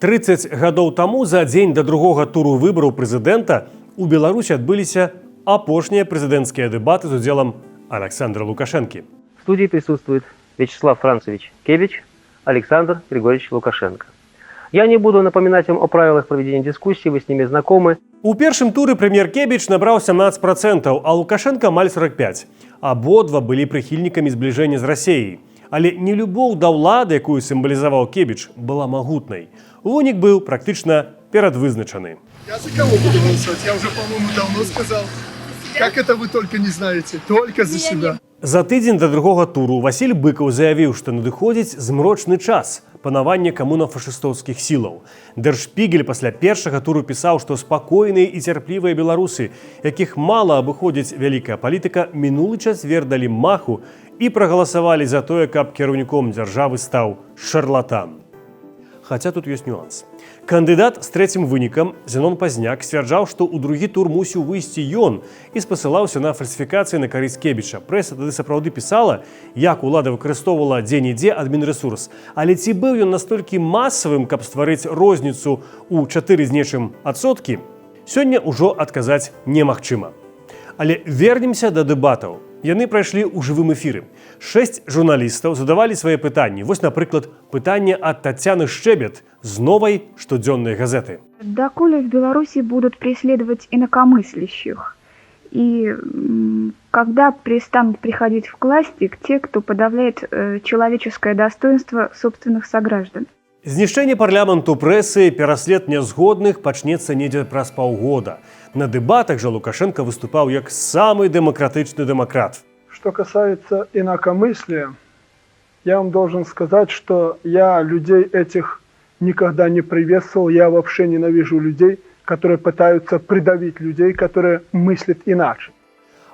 30 гадоў таму за дзень да другога туру выбараў прэзідэнта у Беларусі адбыліся апошнія прэзідэнцкія дэбаты з удзелам Александра Лукашэнкі. В студии присутствует Вячеслав Францевич Кебич, Александр Григорьевич Лукашенко. Я не буду напоминать вам о правилах проведения дискуссии, вы с ними знакомы. У першым туры прэм'ер Кебіч набраў 17%, а Лукашенко амаль 45%. Абодва былі прыхільнікамі збліжэння з Расіяй. Але нелюбоў да ўлады, якую сімвалізаваў Кебіч, была магутнай. Вынік быў практычна перадвызначаны. Я за кого буду голосовать? Я уже, по-моему, давно сказал. Как это вы только не знаете? Только за себя. За тыдзень да другога туру Васіль Быкаў заявіў, што надыходзіць змрочны час панавання камунафашыстоўскіх сілаў. Дэр Шпігель пасля першага туру пісаў, што спакойныя і цярплівыя беларусы, якіх мала абыходзіць вялікая палітыка, мінулы чацвер далі маху і прагаласавалі за тое, каб кіраўніком дзяржавы стаў шарлатан. Хаця тут ёсць нюанс. Кандыдат з трэцім вынікам Зенон Пазняк сцвярджаў, што ў другі тур мусіў выйсці ён і спасылаўся на фальсіфікацыі на карысць Кебіча. Прэса тады сапраўды пісала, як улада выкарыстоўвала дзе-нідзе адмінрэсурс. Але ці быў ён настолькі масавым, каб стварыць розніцу ў 4 з нечым адсоткі, сёння ўжо адказаць немагчыма. Але вернемся да дэбатаў. Яны прайшлі ў жывым эфіры. 6 журналістаў задавалі свае пытанні. Вось, напрыклад, пытанне ад Татьяны Шчэбет з новай штодзённай газеты. Доколе в Беларуси будут преследовать инакомыслящих? И когда перестанут приходить в классик те, кто подавляет человеческое достоинство собственных сограждан? Знішчэнне парламенту, прэсы, пераслед нязгодных пачнецца недзе праз паўгода. На дэбатах жа Лукашенко выступаў як самый демократичный демократ. Что касается инакомыслия, я вам должен сказать, что я людей этих никогда не приветствовал. Я вообще ненавижу людей, которые пытаются придавить людей, которые мыслят иначе.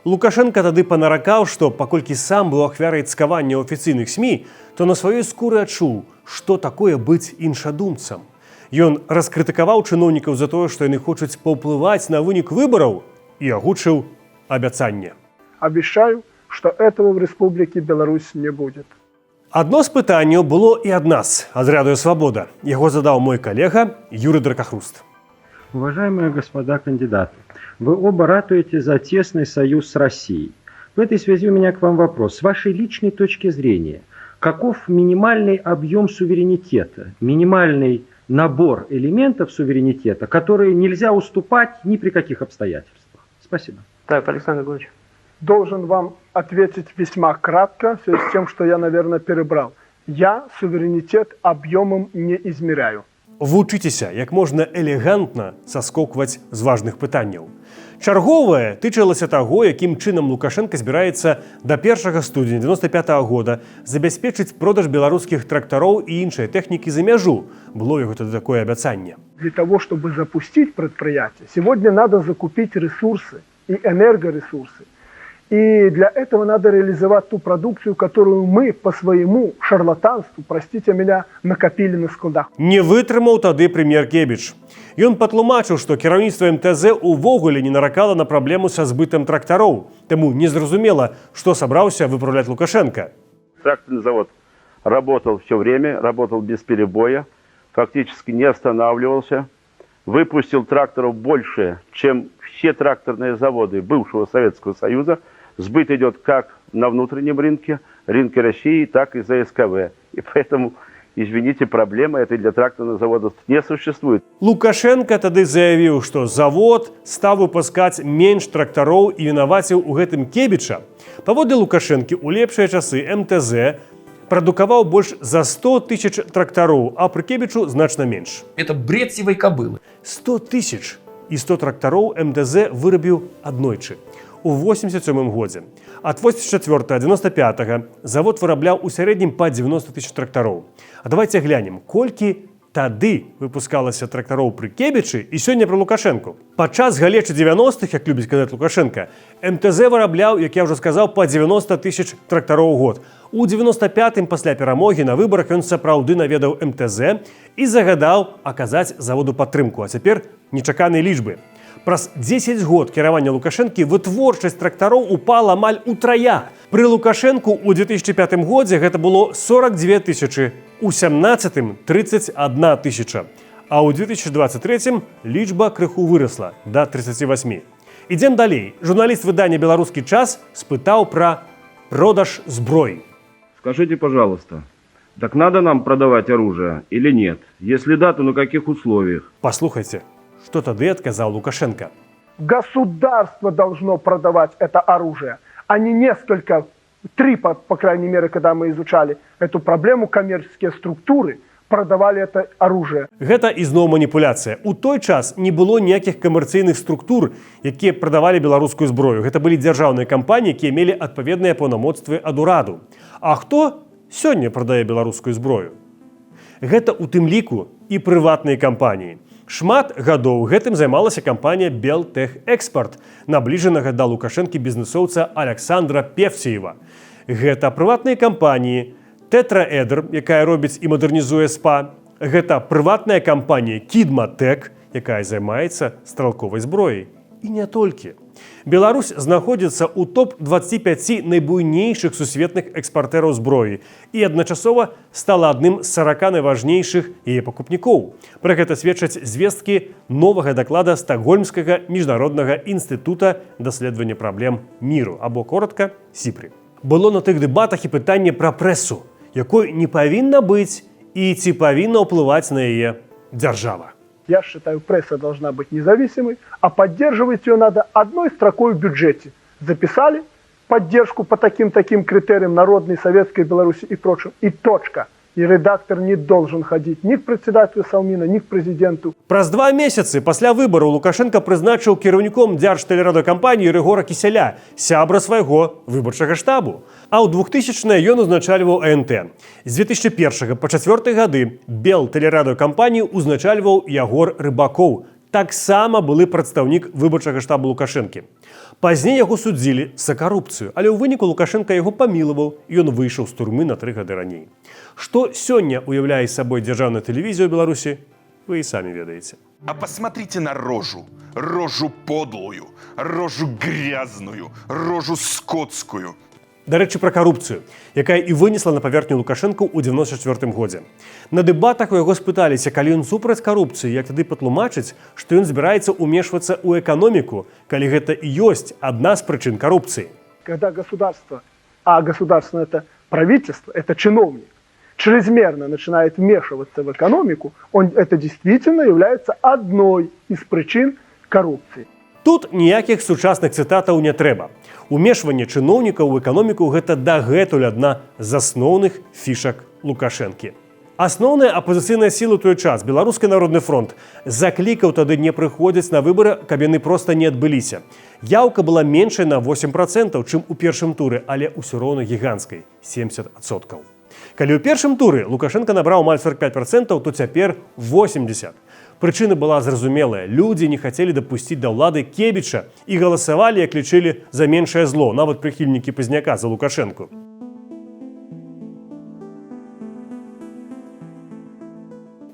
Лукашенко тады панаракаў, што паколькі сам быў ахвярай цкавання ў афіцыйных СМІ, то на сваёй скуры адчуў, што такое быць іншадумцам. Ён раскрытыкаваў чыноўнікаў за тое, што яны хочуць паўплываць на вынік выбараў і агучыў абяцанне. Обещаю, что этого в Республике Беларусь не будет. Адно з пытанняў было і ад нас, ад Радыё Свабода. Яго задаў мой калега Юрый Дракахруст. Уважаемые господа кандидаты, вы оба ратуете за тесный союз с Россией. В этой связи у меня к вам вопрос. С вашей личной точки зрения, каков минимальный объем суверенитета, минимальный набор элементов суверенитета, которые нельзя уступать ни при каких обстоятельствах? Спасибо. Так, Александр Григорьевич. Должен вам ответить весьма кратко, в связи с тем, что я, наверное, перебрал. Я суверенитет объемом не измеряю. Вучыцеся, як можна элегантна саскокваць з важных пытанняў. Чарговае тычылася таго, якім чынам Лукашенко збіраецца да 1 студзеня 95-го года забяспечыць продаж беларускіх трактароў і іншай тэхнікі за мяжу. Было яго тады такое абяцанне. Для того, чтобы запустить предприятие, сегодня надо закупить ресурсы и энергоресурсы. И для этого надо реализовать ту продукцию, которую мы по своему шарлатанству, простите меня, накопили на складах. Не вытрымаў тады прэм'ер Кебіч. Ён патлумачыў, што кіраўніцтва МТЗ увогуле не наракала на праблему са збытам трактароў. Таму незразумела, што сабраўся выпраўляць Лукашенко. Тракторный завод работал все время, работал без перебоя, фактически не останавливался. Выпустил тракторов больше, чем все тракторные заводы бывшего Советского Союза. Сбыт идет как на внутреннем рынке России, так и за СКВ. И поэтому, извините, проблемы этой для тракторных заводов не существует. Лукашенко тады заявіў, што завод стаў выпускаць менш трактароў і вінаваціў у гэтым Кебіча. Паводле Лукашэнкі у лепшыя часы МТЗ прадукаваў больш за 100 тысяч трактароў, а пры Кебічу значна менш. Это бред сивой кобылы. 100 тысяч і 100 трактароў МТЗ вырабіў аднойчы. У 87 годзе. Ад 84-95 завод вырабляў у сярэднім па 90 тысяч трактароў. А давайте глянем, колькі тады выпускалася трактароў пры Кебічы і сёння пры Лукашэнку. Падчас галечы 90-х, як любіць казаць Лукашенко, МТЗ вырабляў, як я ўжо сказаў, па 90 тысяч трактароў у год. У 95-м пасля перамогі на выбарах ён сапраўды наведаў МТЗ і загадаў аказаць заводу падтрымку. А цяпер нечаканыя лічбы. Праз 10 год кіравання Лукашэнкі вытворчасць трактароў упала амаль утрая. Пры Лукашэнку ў 2005 годзе гэта было 42 тысячы, у 17-м 31 тысяча. А ў 2023 лічба крыху вырасла да 38. Ідзем далей. Журналіст выдання «Беларускі час» спытаў пра продаж зброі. Скажите, пожалуйста, так надо нам продавать оружие или нет? Если да, то на каких условиях? Паслухайце, што тады адказаў Лукашенко. Государство должно продавать это оружие, а не несколько, три, по крайней мере, когда мы изучали эту проблему, коммерческие структуры продавали это оружие. Гэта ізноў маніпуляцыя. У той час не было ніякіх камерцыйных структур, якія прадавалі беларускую зброю. Гэта былі дзяржаўныя кампаніі, якія мелі адпаведныя паўнамоцтвы ад ураду. А хто сёння прадае беларускую зброю? Гэта у тым ліку і прыватныя кампаніі. Шмат гадоў гэтым займалася кампанія «Белтэхэкспарт», набліжанага да Лукашэнкі бізнесоўца Александра Певсеева. Гэта прыватныя кампаніі, Тетраэдр, якая робіць і мадэрнізуе СПА. Гэта прыватная кампанія Кідматэк, якая займаецца стралковай зброяй. І не толькі. Беларусь знаходзіцца ў топ-25 найбуйнейшых сусветных экспартэраў зброі і адначасова стала адным з 40 найважнейшых яе пакупнікоў. Пра гэта сведчаць звесткі новага даклада Стакгольмскага міжнароднага інстытута даследавання праблем міру, або коротка СІПРІ. Было на тых дэбатах і пытанне пра прэсу, якой не павінна быць і ці павінна ўплываць на яе дзяржава. Я считаю, пресса должна быть независимой, а поддерживать ее надо одной строкой в бюджете. Записали поддержку по таким-таким критериям народной, советской, Беларуси и прочим. И точка. И редактор не должен ходить ни к председателю Совмина, ни к президенту. Праз 2 месяцы пасля выбараў Лукашенко прызначыў кіраўніком дзяржтэлерадыёкампаніі Рыгора Кісяля, сябра свайго выбарчага штабу. А ў 2000-е ён узначальваў АНТ. З 2001 па 4 гады Белтэлерадыёкампанію узначальваў Ягор Рыбакоў, таксама былы прадстаўнік выбарчага штабу Лукашэнкі. Пазней яго судзілі за карупцыю, але ў выніку Лукашенко яго памілаваў, і ён выйшаў з турмы на 3 гады раней. Што сёння уяўляе сабой дзяржаўная тэлевізія ў Беларусі, вы і самі ведаеце. А посмотрите на рожу. Рожу подлую, рожу грязную, рожу скотскую. Да рэчы, пра карупцыю, якая і вынесла на паверхню Лукашэнку ў 94 годзе. На дэбатах у яго спыталіся, калі ён супраць карупцыі, як тады патлумачыць, што ён збіраецца ўмешвацца ў эканоміку, калі гэта і ёсць адна з прычын карупцыі. Когда государство, а государство это правительство, это чиновник, чрезмерно начинает вмешиваться в экономику, это действительно является одной из причин коррупции. Тут ніякіх сучасных цытатаў не трэба. Умешванне чыноўнікаў у эканоміку – гэта дагэтуль адна з асноўных фішак Лукашэнкі. Асноўная апазіцыйная сіла ў той час, Беларускі народны фронт, заклікаў тады не прыходзіць на выбары, каб яны проста не адбыліся. Яўка была меншая на 8%, чым у першым туры, але ўсё роўна гіганцкай – 70%. Калі ў першым туры Лукашенко набраў амаль 45%, то цяпер 80%. Прычына была зразумелая. Людзі не хацелі дапусціць да ўлады Кебіча і галасавалі, як лічылі, за меншае зло, нават прыхільнікі Пазняка за Лукашэнку.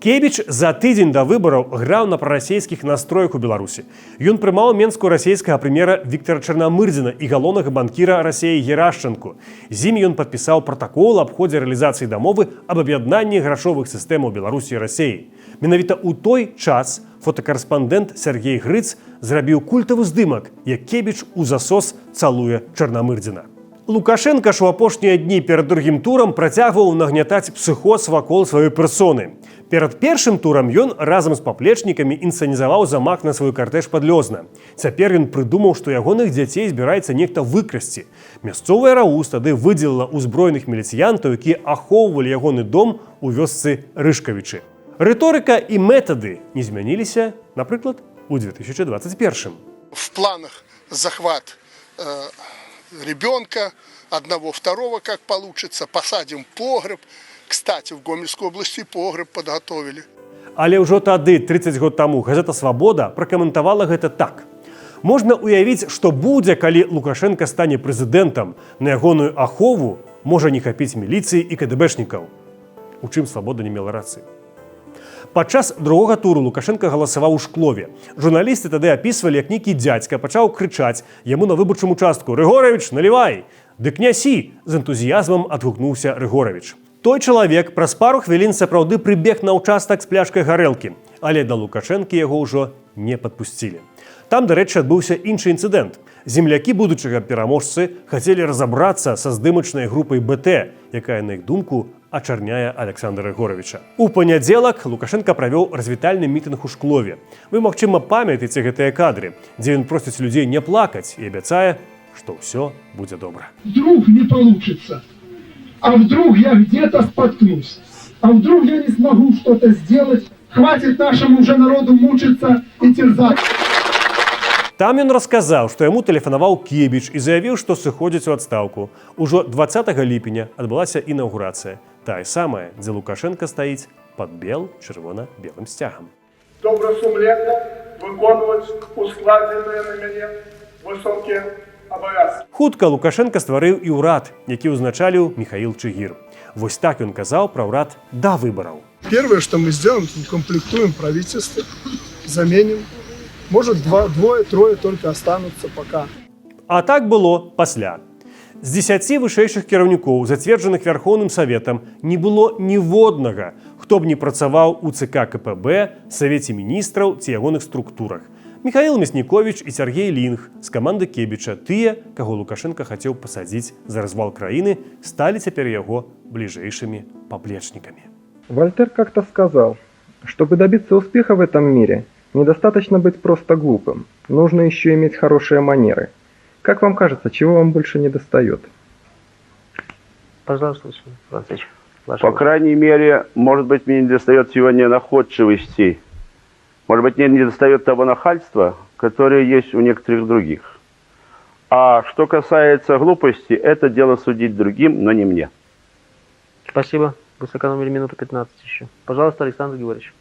Кебіч за тыдзень да выбараў граў на прарасійскіх настроях у Беларусі. Ён прымаў менскую расійскага прэм'ера Віктара Чарнамырдзіна і галоўнага банкіра Расіі Герашчанку. З імі ён падпісаў пратакол аб ходзе рэалізацыі дамовы аб аб'яднанні грашовых сістэмаў Беларусі і Расіі. Менавіта ў той час фотакарэспандэнт Сергей Грыц зрабіў культавы здымак, як Кебіч у засос цалуе Чарнамырдзіна. Лукашенка ж у апошнія дні перад другім турам працягваў нагнятаць псіхоз вакол сваёй персоны. Перад першым турам ён разам з паплечнікамі інсцэнізаваў замах на свой картэж пад Лёзна. Цяпер ён прыдумаў, што ягоных дзяцей збіраецца нехта выкрасці. Мясцовая РАУС тады выдзеліла ўзброеных міліцыянтаў, якія ахоўвалі ягоны дом у вёсцы Рышкавічы. Рыторыка і метады не змяніліся, напрыклад, у 2021. В планах захват ребенка, одного, второго, как получится, посадим погреб. Кстати, в Гомельской области погреб подготовили. Але ўжо тады, 30 год таму, газета «Свабода» пракаментавала гэта так. Можна уявіць, што будзе, калі Лукашенко стане прэзідэнтам, на ягоную ахову можа не хапіць міліцыі і КДБшнікаў. У чым «Свабода» не мела рацыі. Падчас другога туру Лукашенко галасаваў у Шклове. Журналісты тады апісвалі, як нейкі дзядзька пачаў крычаць яму на выбарчым участку: «Рыгоравіч, налівай!» «Дык нясі!» – з энтузіязмам адгукнуўся Рыгоравіч. Той чалавек праз пару хвілін сапраўды прыбег на ўчастак з пляшкай гарэлкі. але да Лукашэнкі яго ўжо не падпусцілі. Там, дарэчы, адбыўся іншы інцыдэнт. Землякі будучага пераможцы хацелі разабрацца са здымачнай групай БТ, якая, на іх думку, ачарняе Александра Егоровича. У панядзелак Лукашенко правёў развітальны мітынг у Шклове. Вы, магчыма, памятаеце гэтыя кадры, дзе ён просіць людзей не плакаць і абяцае, што ўсё будзе добра. Вдруг не получится, а вдруг я где-то споткнусь, а вдруг я не смогу что-то сделать, хватит нашему уже народу мучиться и терзать. Там ён расказаў, што яму тэлефанаваў Кебіч і заявіў, што сыходзіць у адстаўку. Ужо 20 ліпеня адбылася інаўгурацыя. Тая самая, дзе Лукашенко стаіць пад бел-чырвона-белым сцягам. Добросумленно выконваць ускладзеныя на мяне высокія абавязкі. Хутка Лукашенко стварыў і ўрад, які ўзначаліў Михаил Чигир. Вось так ён казаў пра ўрад да выбараў. Первое, что мы сделаем, укомплектуем правительство, заменим. Может, двое-трое только останутся пока. А так было пасля. З 10 вышэйшых кіраўнікоў, зацверджаных Вярхоўным Саветам, не было ніводнага, хто б не працаваў у ЦК КПБ, Савеце міністраў ці ягоных структурах. Михаил Мясніковіч і Сергей Лінг з каманды Кебіча, тыя, каго Лукашенко хацеў пасадзіць за развал краіны, сталі цяпер яго бліжэйшымі паплечнікамі. Вольтер как-то сказал, чтобы добиться успеха в этом мире, недостаточно быть просто глупым, нужно еще иметь хорошие манеры. Как вам кажется, чего вам больше не достает? Пожалуйста, Францович. По крайней мере, может быть, мне не достает сегодня находчивости. Может быть, мне не достает того нахальства, которое есть у некоторых других. А что касается глупости, это дело судить другим, но не мне. Спасибо. Вы сэкономили минуту 15 еще. Пожалуйста, Александр Григорьевич.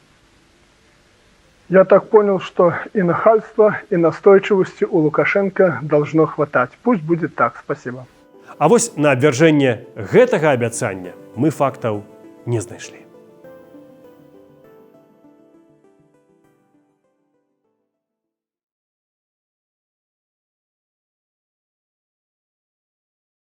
Я так понял, что и нахальства, и настойчивости у Лукашенко должно хватать. Пусть будет так. Спасибо. А вось на абвяржэнне гэтага абяцання мы фактаў не знайшлі.